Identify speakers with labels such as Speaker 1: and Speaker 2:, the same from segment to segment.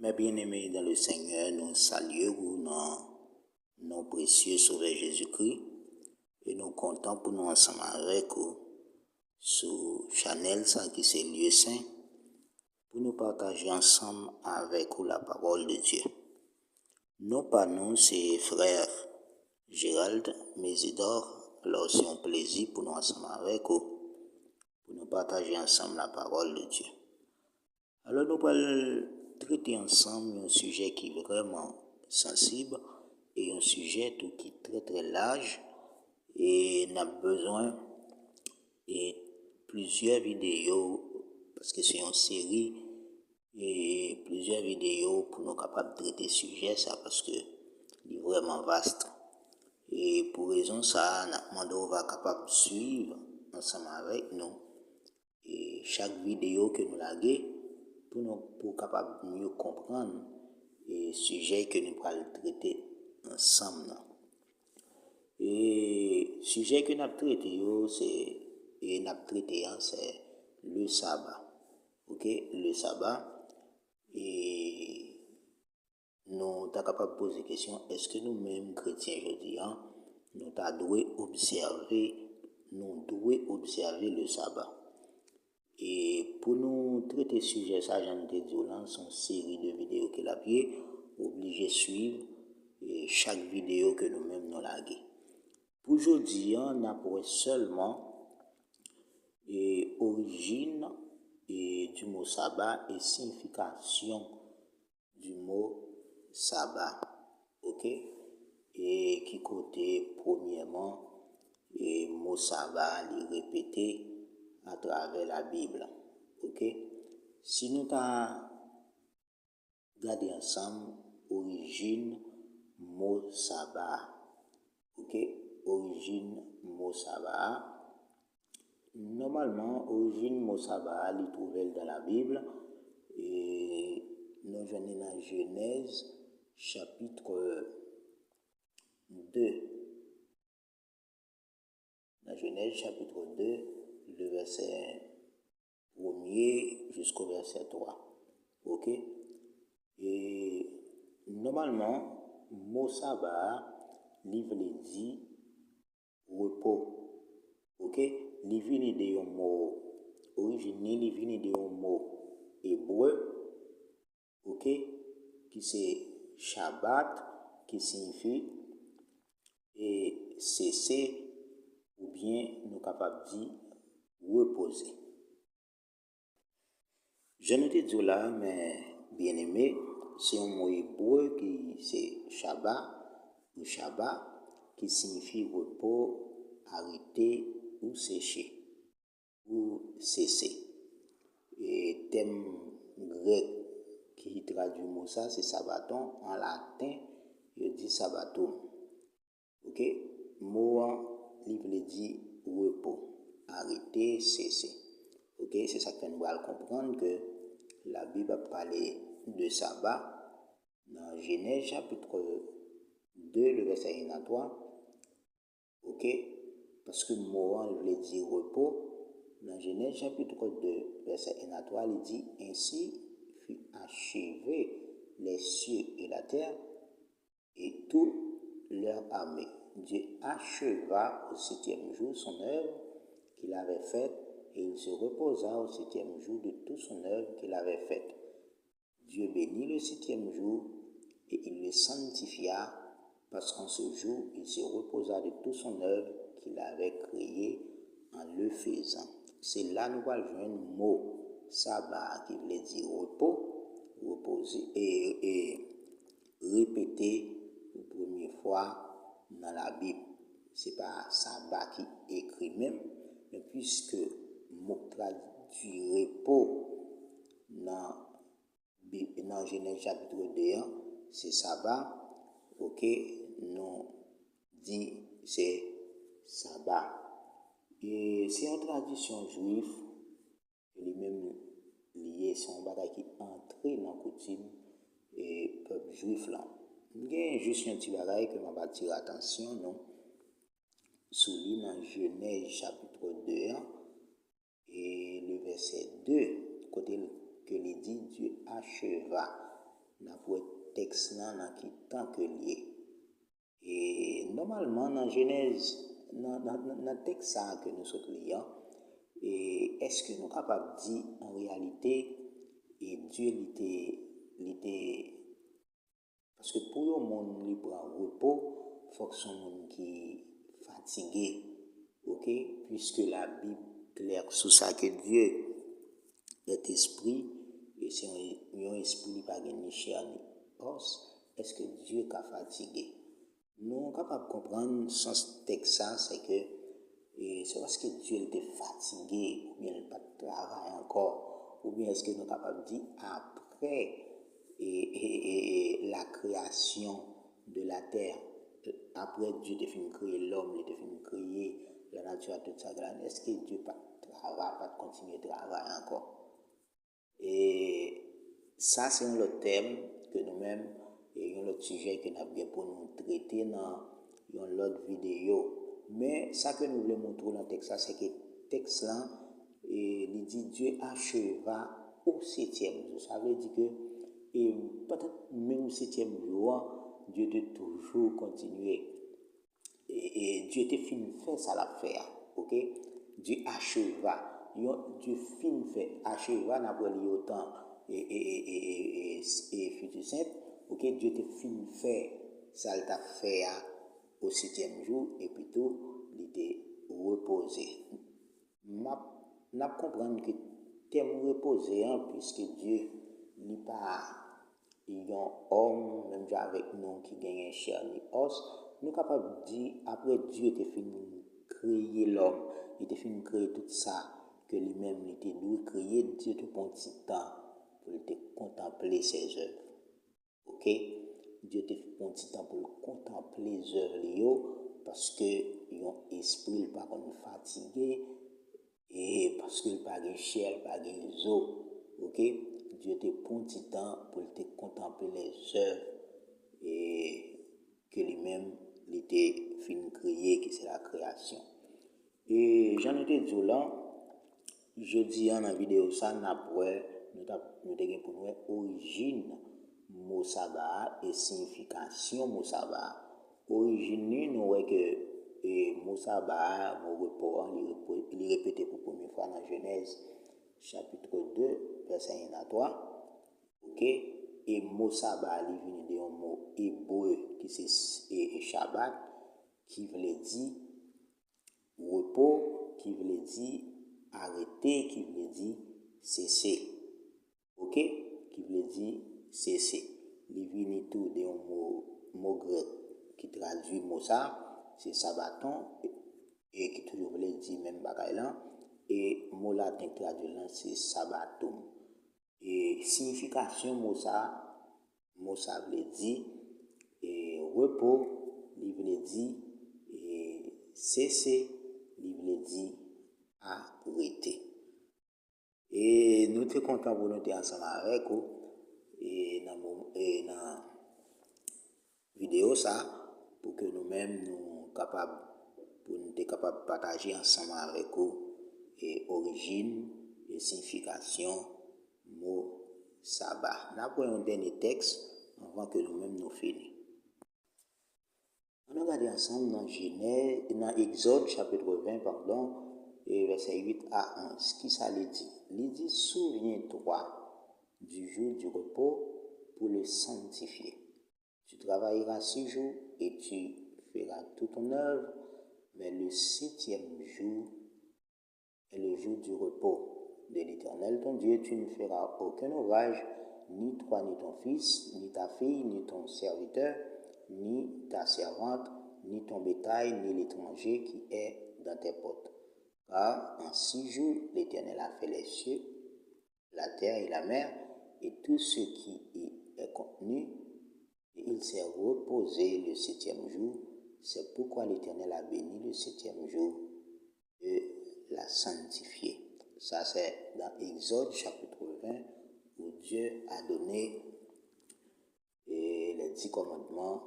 Speaker 1: Mes bien-aimés dans le Seigneur, nous saluons nos précieux Sauveur Jésus-Christ et nous comptons pour nous ensemble avec vous sur Chanel, ça qui c'est lieu saint, pour nous partager ensemble avec vous la parole de Dieu. Nos parents, c'est frère Gérald Mésidor. Alors c'est un plaisir pour nous ensemble avec vous, pour nous partager ensemble la parole de Dieu. Alors nous allons traiter ensemble un sujet qui est vraiment sensible et un sujet tout qui est très très large et n'a besoin de plusieurs vidéos parce que c'est une série et plusieurs vidéos pour nous capables de traiter ce sujet ça parce que il est vraiment vaste et pour raison ça on va capable de suivre ensemble avec nous et chaque vidéo que nous laguons pour capable mieux comprendre les sujets que nous allons traiter ensemble. Et sujet que nous avons traité c'est le sabbat. OK, le sabbat et nous sommes capables de poser la question, est-ce que nous-mêmes chrétiens aujourd'hui nous devons observer le sabbat? Et pour nous traiter ce sujet, ça, j'en ai dit, c'est une série de vidéos que la vie obligé de suivre et chaque vidéo que nous-mêmes nous laguons. Pour aujourd'hui, on a pour seulement origine du mot sabbat et signification du mot sabbat. OK? Et qui côté, premièrement, et mot sabbat, il est répété à travers la Bible. OK? Si nous avons regardé ensemble origine mot sabbat. OK? Origine mot sabbat. Normalement, origine mot sabbat, il est trouvé dans la Bible et nous venons dans Genèse chapitre 2. Dans Genèse chapitre 2, le verset 1er jusqu'au verset 3. OK? Et normalement, mot sabbat, il veut dire repos. OK? Il vient de un mot originel, il vient de un mot hébreu. OK? Qui c'est Shabbat, qui signifie et cesser ou bien nous capables de dire reposer. Je ne te dis là, mais bien aimé, c'est un mot hébreu qui c'est Shabbat ou Shabbat qui signifie repos, arrêter ou sécher ou cesser. Et thème grec qui traduit le mot ça, c'est sabbaton. En latin, il dit sabbatum. OK? Mot, il veut dire repos, arrêter, cesser. OK? C'est ça que nous allons comprendre que la Bible a parlé de sabbat dans Genèse chapitre 2, le verset 1 à 3. OK? Parce que le mot, il veut dire repos. Dans Genèse chapitre 2, verset 1 à 3, il dit « Ainsi fut achevé les cieux et la terre et tout leur armée. Dieu acheva au 7e jour son œuvre qu'il avait faite et il se reposa au 7e jour de toute son œuvre qu'il avait faite. Dieu bénit le 7e jour et il le sanctifia parce qu'en ce jour, il se reposa de toute son œuvre qu'il avait créée en le faisant. » C'est là nous allons jouer un mot sabbat qui veut dire repos, reposer et répéter pour la première fois dans la Bible. Ce n'est pas sabbat qui est écrit même, mais puisque le mot traduit repos dans Genèse chapitre 2, c'est sabbat. OK, nous dit c'est sabbat. Et c'est une tradition juive, lui-même lié son bagage qui entré dans la coutume et peuple juif là. Il y a juste un petit bagage que je vais attirer attention, non? Souligne dans Genèse chapitre 2 et le verset 2, côté que il dit Dieu acheva. n'a pour texte dans qui tant que lié. Et normalement dans Genèse dans texte ça que nous sommes liés, et est-ce que nous sommes capables de dire en réalité et Dieu était parce que pour le monde qui prend repos, il faut que son monde qui fatigué, ok, puisque la Bible claire sur ça que Dieu est esprit et c'est un esprit qui pas ni chair ni os. Est-ce que Dieu est fatigué? Nous sommes capables de comprendre ce texte c'est que c'est parce que Dieu était fatigué ou bien il n'a pas de travail encore, ou bien est-ce que nous sommes capables de dire après la création de la terre, après Dieu a fini de créer l'homme, il a fini de créer la nature, tout ça, est-ce que Dieu pas travaille, pas continuer de travailler encore? Et ça, c'est un autre thème que nous-mêmes, et un autre sujet que nous avons pour nous traiter dans une autre vidéo. Mais ça que nous voulons montrer dans le texte, c'est que le texte là, il dit Dieu acheva au 7e jour. Ça veut dire que et peut-être même au 7e jour, Dieu a toujours continué. Et Dieu était fini de faire ça l'a faire. Ok? Dieu acheva. Dieu fini de faire. Acheva n'a pas lié autant et futur simple. Ok? Dieu était fini de faire ça l'a fait au 7e jour et plutôt il était reposé. N'a comprendre que thème reposé puisque Dieu n'est pas un homme même avec nous qui gagne chair ni os. Nous sommes capables de dire après Dieu était fini de créer l'homme, il était fini de créer tout ça que lui-même était dû créer. Dieu te prend un petit temps pour te contempler ses œuvres. Ok? Dieu te prend un petit temps pour contempler les œuvres parce que yon esprit pas comme fatigué et parce qu'il pas de chair, pas de os. Ok? Dieu te prend un petit temps pour te contempler les œuvres et que lui-même il était fini de créer, que c'est la création. Et j'en étais dit là, je dis dans la vidéo ça, nous avons pour nous origine mot sabbat et signification mot sabbat. Origine, nous voyons que mot sabbat, mot repos, il est répété pour la première fois dans Genèse chapitre 2, verset 1 à 3. Ok? Et mot sabbat, il vient d'un mot hébreu qui c'est Shabbat, qui veut dire repos, qui veut dire arrêter, qui veut dire cesser. Ok? Qui veut dire cesser. Il vient tout d'un mot grec qui traduit mot ça, c'est sabbaton, et qui toujours veut dire même bagaille là, et mot latin traduit là, c'est sabbatum. Et signification mot ça veut dire repos, il veut dire cesser, il veut dire arrêter. Et nous sommes contents pour nous être ensemble avec vous et dans la vidéo ça pour que nous-mêmes nous capables de partager ensemble avec vous et origine et signification mot sabbat. Nous avons un dernier texte avant que nous-mêmes nous finissions. On a regardé ensemble dans Genèse, dans Exode chapitre 20, et verset 8 à 11. Qui ça lui dit? Il dit, souviens-toi du jour du repos pour le sanctifier. Tu travailleras 6 jours et tu feras toute ton œuvre, mais le 7e jour est le jour du repos de l'Éternel ton Dieu. Tu ne feras aucun ouvrage, ni toi, ni ton fils, ni ta fille, ni ton serviteur, ni ta servante, ni ton bétail, ni l'étranger qui est dans tes portes. Car en 6 jours, l'Éternel a fait les cieux, la terre et la mer, et tout ce qui y est contenu, et il s'est reposé le 7e jour. C'est pourquoi l'Éternel a béni le 7e jour et l'a sanctifié. Ça, c'est dans Exode chapitre 20, où Dieu a donné les 10 commandements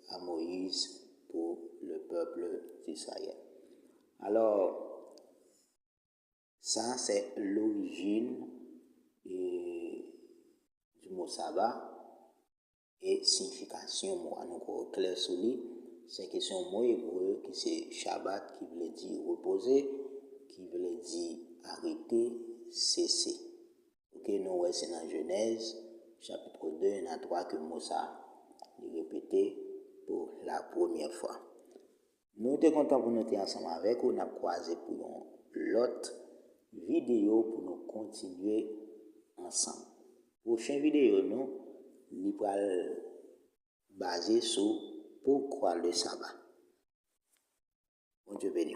Speaker 1: à Moïse pour le peuple d'Israël. Alors, ça c'est l'origine mot sabbat et signification mot. Nous clair sur lui, c'est que son mot hébreu qui c'est Shabbat qui veut dire reposer, qui veut dire arrêter, cesser. Ok, nous c'est dans Genèse chapitre 2, il y en a 3 que mot ça est répété pour la première fois. Nous sommes contents pour nous être ensemble avec vous. Nous avons croisé pour l'autre vidéo pour nous continuer ensemble. Prochaine vidéo, nous allons baser sur pourquoi le sabbat. Bon Dieu béni.